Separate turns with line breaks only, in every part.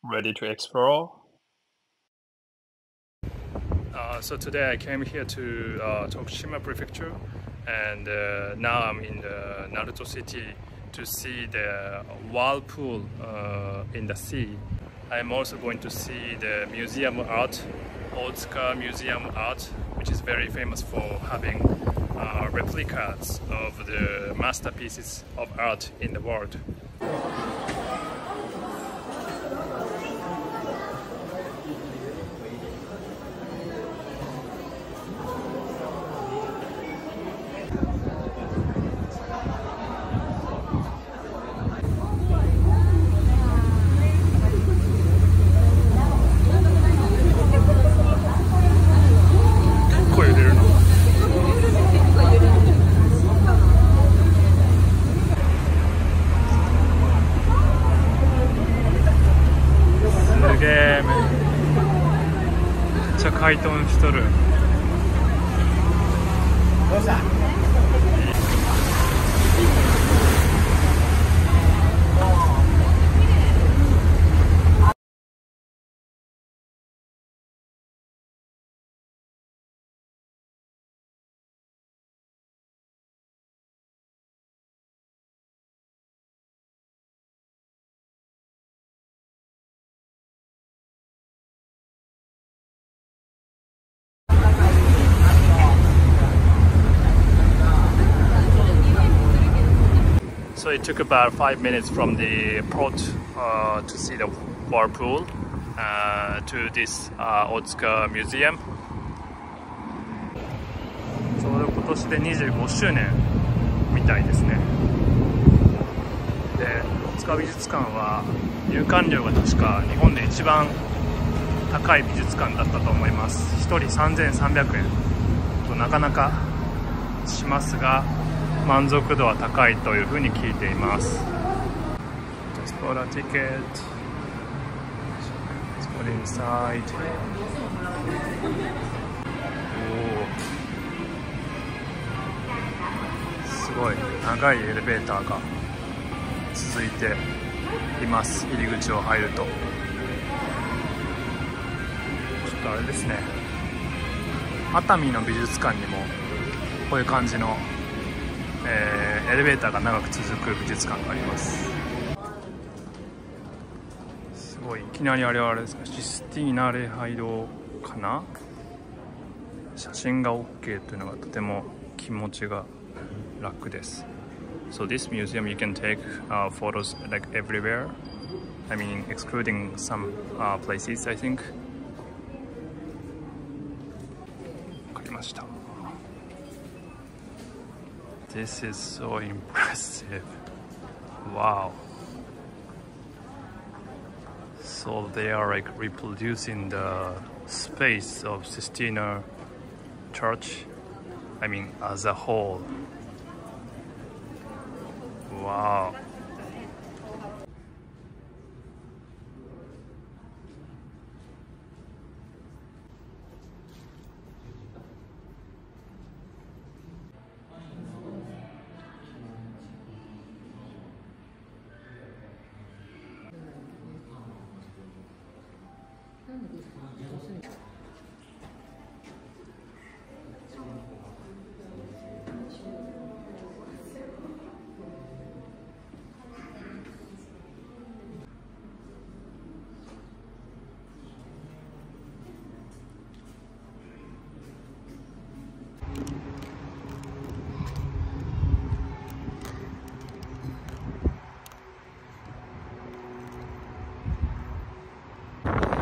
Ready to explore?
So today I came here to Tokushima prefecture, and now I'm in the Naruto city to see the Whirlpool in the sea. I'm also going to see the Museum of Art, Otsuka Museum of Art, which is very famous for having replicas of the masterpieces of art in the world.めっちゃ回答しとる。どうした？So it took about 5 minutes from the port to see the Whirlpool to this Otsuka Museum. ちょうど今年で25周年みたいですね。で、大塚美術館は入館料が確か日本で一番高い美術館だったと思います。1人3300円となかなかしますが、満足度は高いというふうに聞いています。Just bought a ticket. Let's go inside. すごい長いエレベーターが続いています。入り口を入るとちょっとあれですね、熱海の美術館にもこういう感じのエレベーターが長く続く美術館があります。すごい、いきなりあれはあれですか、システィーナ礼拝堂かな。写真が OK というのがとても気持ちが楽です。So this museum you can take photos like everywhere. I mean excluding some places I think. わかりました。This is so impressive. Wow. So they are like reproducing the space of Sistine Church. I mean, as a whole. Wow.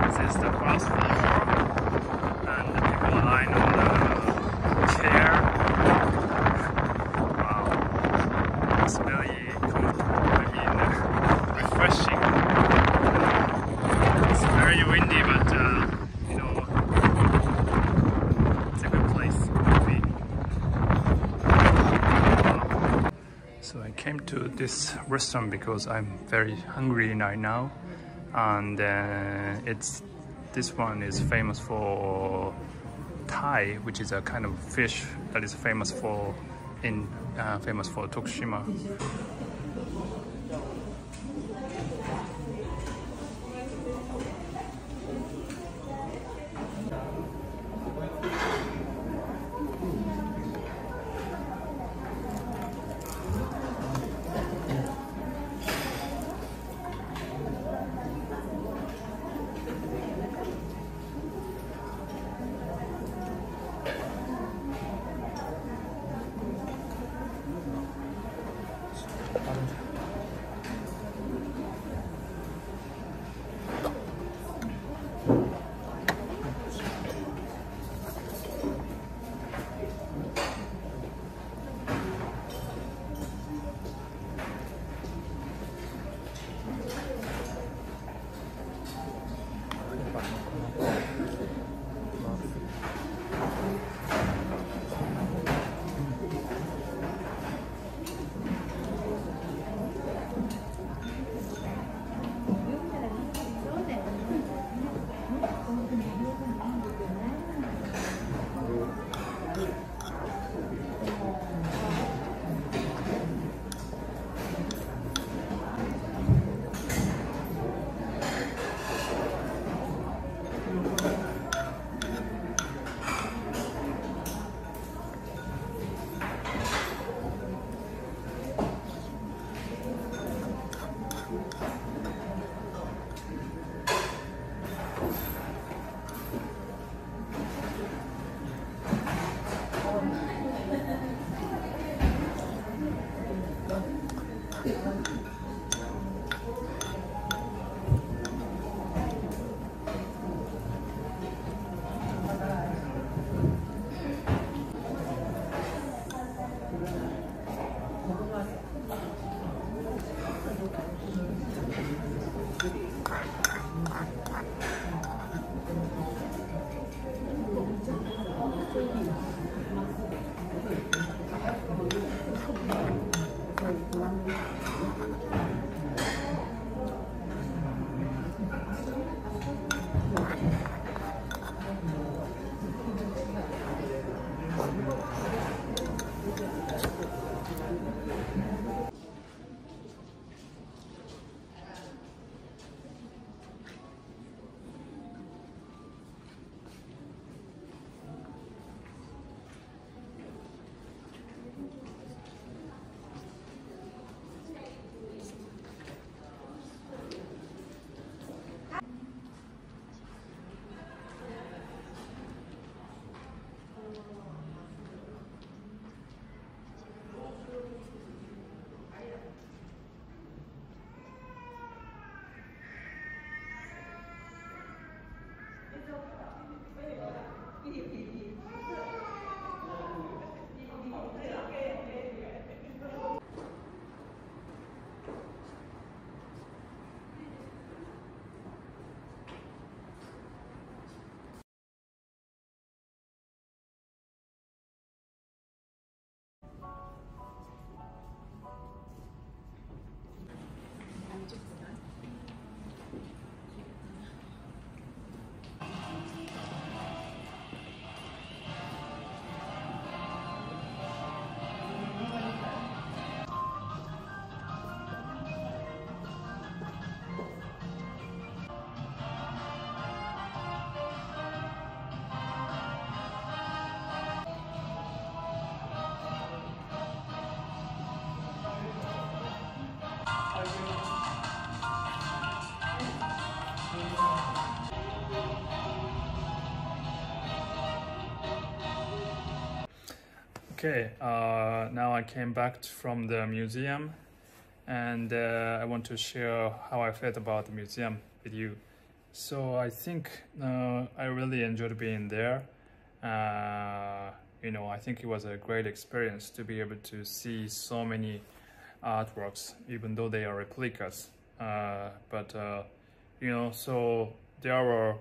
This is the first floor, and the people are lying on the chair. Wow, it's really comfortable. I mean, refreshing. It's very windy, but you know, it's a good place to be. Wow. So I came to this restaurant because I'm very hungry right now. And this one is famous for Thai, which is a kind of fish that is famous for Tokushima. Okay, now I came back from the museum, and I want to share how I felt about the museum with you. So I think I really enjoyed being there. I think it was a great experience to be able to see so many artworks, even though they are replicas. So there were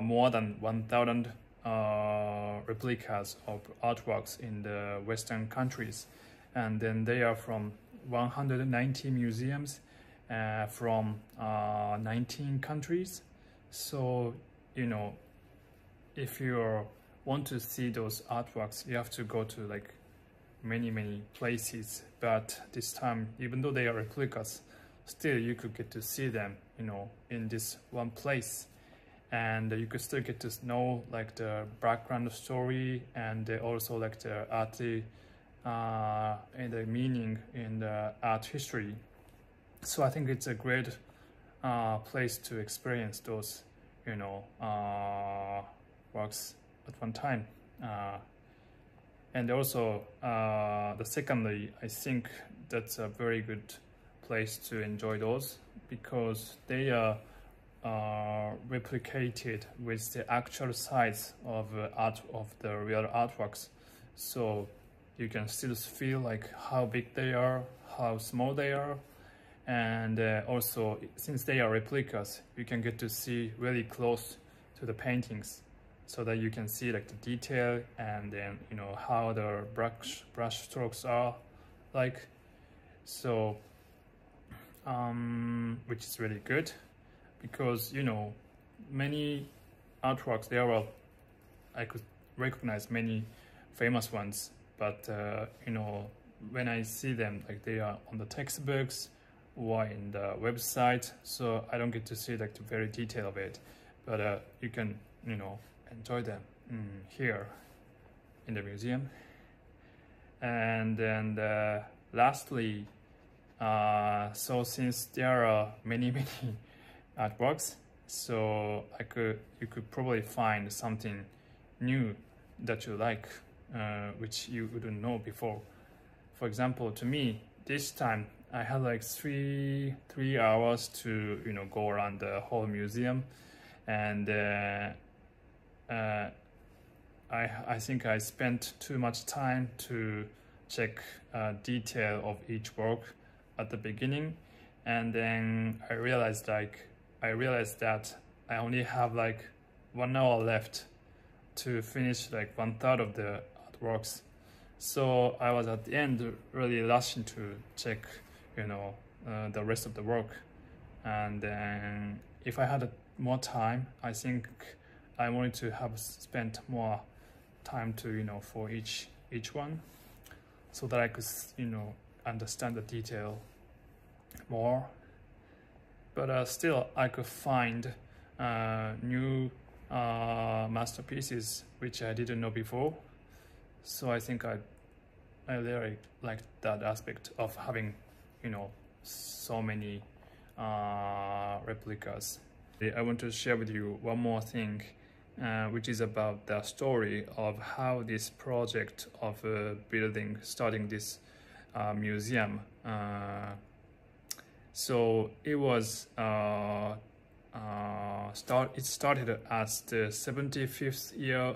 more than 1,000 replicas of artworks in the Western countries, and then they are from 190 museums from 19 countries. So if you want to see those artworks, you have to go to like many places, but this time, even though they are replicas, still you could get to see them in this one place, and you could still get to know like the background story, and also like the art and the meaning in the art history. So I think it's a great place to experience those works at one time. And also secondly, I think that's a very good place to enjoy those, because they are replicated with the actual size of the real artworks, so you can still feel like how big they are, how small they are, and also since they are replicas, you can get to see really close to the paintings, so that you can see like the detail, and then how the brush strokes are like. So which is really good, because many artworks there are, I could recognize many famous ones, but when I see them, like they are on the textbooks or in the website, so I don't get to see like the very detail of it. But you can enjoy them here in the museum. And then lastly, so since there are many artworks, so you could probably find something new that you like, which you wouldn't know before. For example, to me, this time I had like three hours to go around the whole museum, and I think I spent too much time to check detail of each work at the beginning, and then I realized that I only have like 1 hour left to finish like 1/3 of the artworks. So I was at the end really rushing to check the rest of the work. And then if I had more time, I think I wanted to have spent more time to for each one, so that I could understand the detail more. But still I could find new masterpieces which I didn't know before. So I think I really liked that aspect of having so many replicas. I want to share with you one more thing, which is about the story of how this project of starting this museum. So it was it started as the 75th year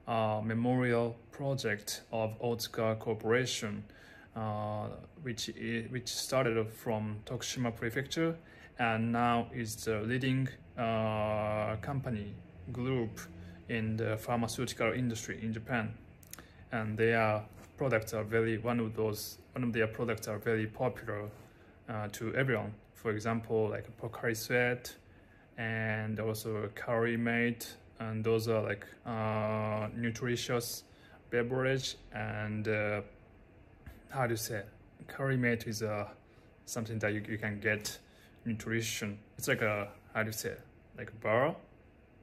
memorial project of Otsuka Corporation, which started from Tokushima prefecture, and now is the leading company group in the pharmaceutical industry in Japan. And their products are one of their products are very popular to everyone. For example, like Pocari Sweat, and also Curry Mate, and those are like nutritious beverage. And how to say, Curry Mate is something that you can get nutrition. It's like a, how to say, like a bar,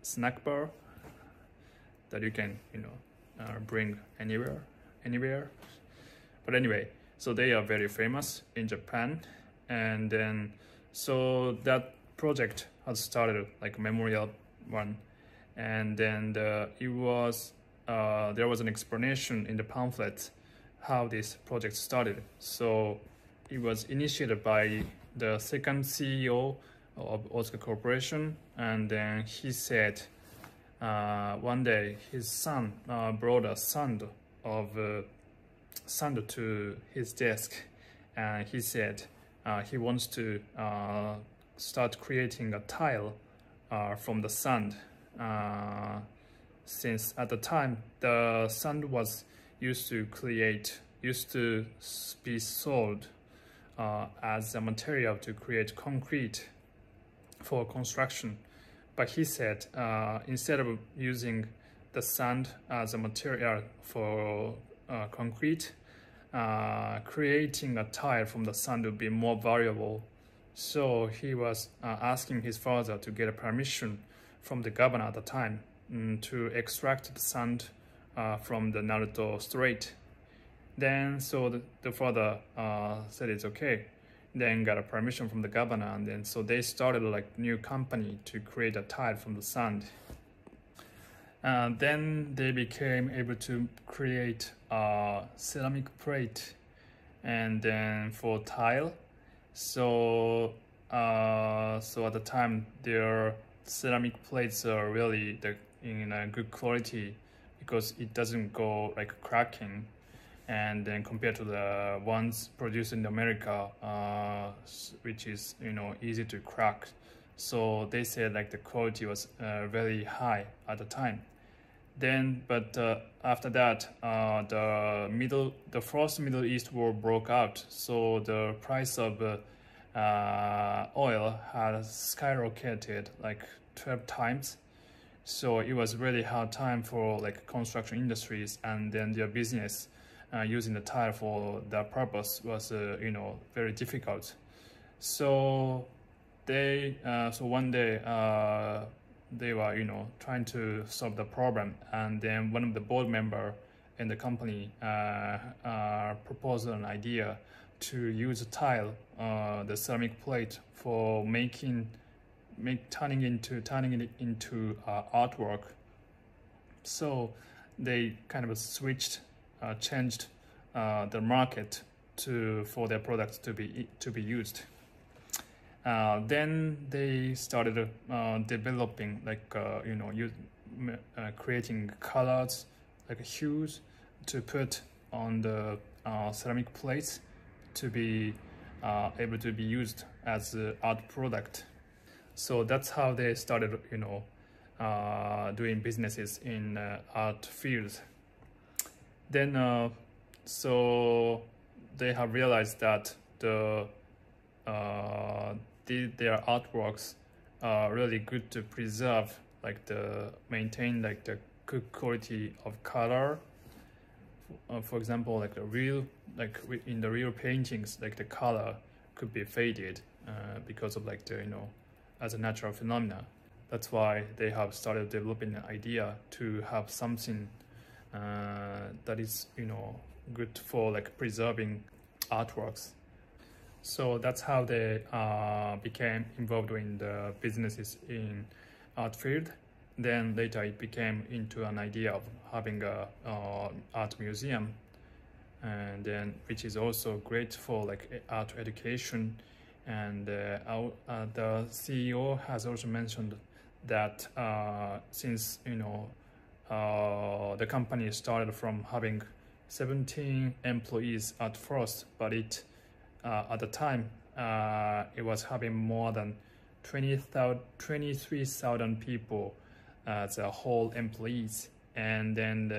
snack bar that you can bring anywhere. But anyway, so they are very famous in Japan. And then so that project has started like a memorial one, and then there was an explanation in the pamphlet how this project started. So it was initiated by the second CEO of Otsuka Corporation, and then he said one day his son brought a sand to his desk, and he said he wants to start creating a tile from the sand, since at the time the sand was used to be sold as a material to create concrete for construction. But he said instead of using the sand as a material for concrete, creating a tile from the sand would be more valuable. So he was asking his father to get a permission from the governor at the time to extract the sand from the Naruto Strait. Then so the father said it's okay, then got a permission from the governor, and then so they started like new company to create a tile from the sand. Then they became able to create a ceramic plate, and then for tile. So so at the time their ceramic plates are really in a good quality, because it doesn't go like cracking, and then compared to the ones produced in America, which is easy to crack. So they said like the quality was very high at the time. Then, but after that, the first Middle East war broke out. So the price of oil had skyrocketed like 12 times. So it was really hard time for like construction industries, and then their business using the tile for that purpose was very difficult. So so one day they were trying to solve the problem, and then one of the board member in the company proposed an idea to use a tile, the ceramic plate, for turning it into artwork. So they kind of changed the market for their products to be used. Then they started developing creating colors like hues to put on the ceramic plates to be able to be used as an art product. So that's how they started, doing businesses in art fields. Then, so they have realized that their artworks are really good to preserve, maintain the good quality of color. For example, like in the real paintings, like the color could be faded because of as a natural phenomena. That's why they have started developing an idea to have something that is good for preserving artworks. So that's how they became involved in the businesses in art field. Then later it became into an idea of having a art museum, and then which is also great for art education. And the CEO has also mentioned that since the company started from having 17 employees at first, but at the time it was having more than 23,000 people as a whole employees, and then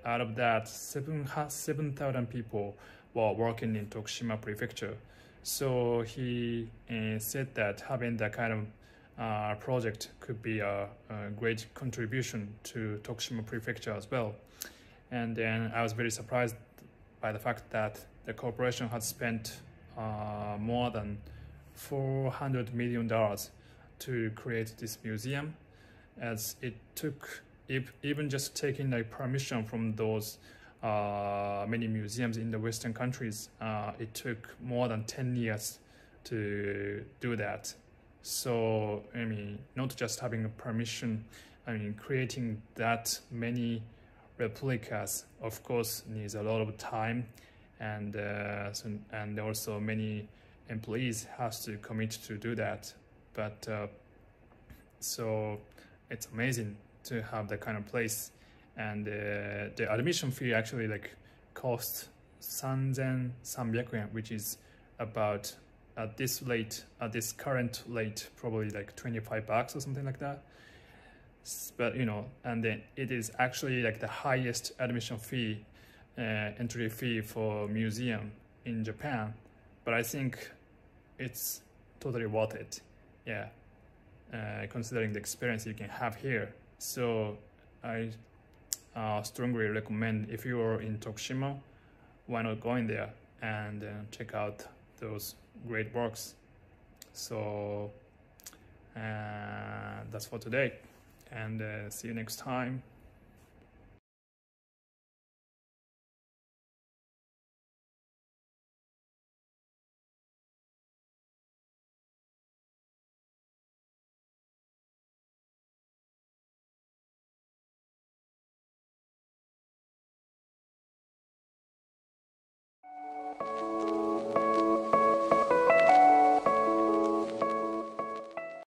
out of that 7,000 people were working in Tokushima prefecture. So he said that having that kind of project could be a great contribution to Tokushima prefecture as well. And then I was very surprised by the fact that the corporation had spent more than $400 million to create this museum, as it took, even just taking permission from those many museums in the Western countries, it took more than 10 years to do that. So I mean, not just having a permission, I mean, creating that many replicas of course needs a lot of time, and and also many employees has to commit to do that. But so it's amazing to have that kind of place. And the admission fee actually costs 3,300 yen, which is about at this current rate probably $25 or something like that. But and then it is actually the highest admission fee, entry fee for museum in Japan. But I think it's totally worth it, yeah, considering the experience you can have here. So I strongly recommend, if you are in Tokushima, why not going there and check out those great works. So that's for today, and see you next time.